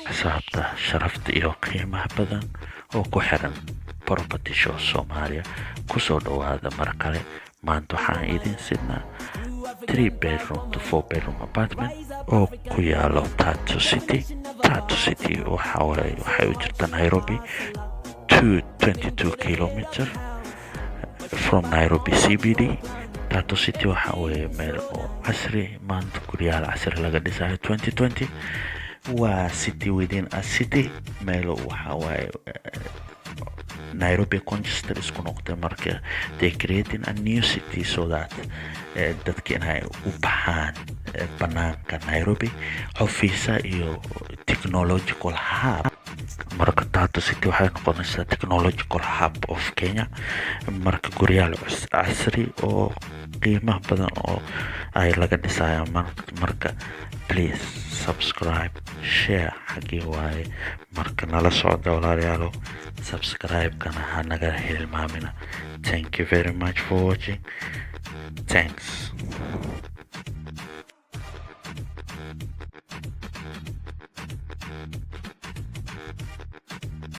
xisaabta sharafta iyo qiimaha badan oo ku xiran Property Show Soomaaliya. Kusoo dhawaada mar kale. Maanta waxaan idin sidnaa 3 bedroom to 4 bedroom apartment oo ku yaalo Tatu City. Tatu City waxay u jirta Nairobi 222 kilometer from Nairobi CBD. Tatu City waxa weeye meel oo casri, maanta guryaha casri laga dhisayo 2020. waa city within a city. meel waxa waaye Nairobi congested isku noqotay, marka they creating a new city so that dadka inay u baxaan banaanka Nairobi, xafiisa iyo technological hub. marka Tatu City waxay noqonaysaa technological hub of Kenya. marka guryaha casri oo qiimaha badan oo ay laga dhisaya. marka please subscribe, share xagii waaye. marka nala socda walaalayaalo, subscribe kana ha naga hilmaamina. Thank you very much for watching. Thanks.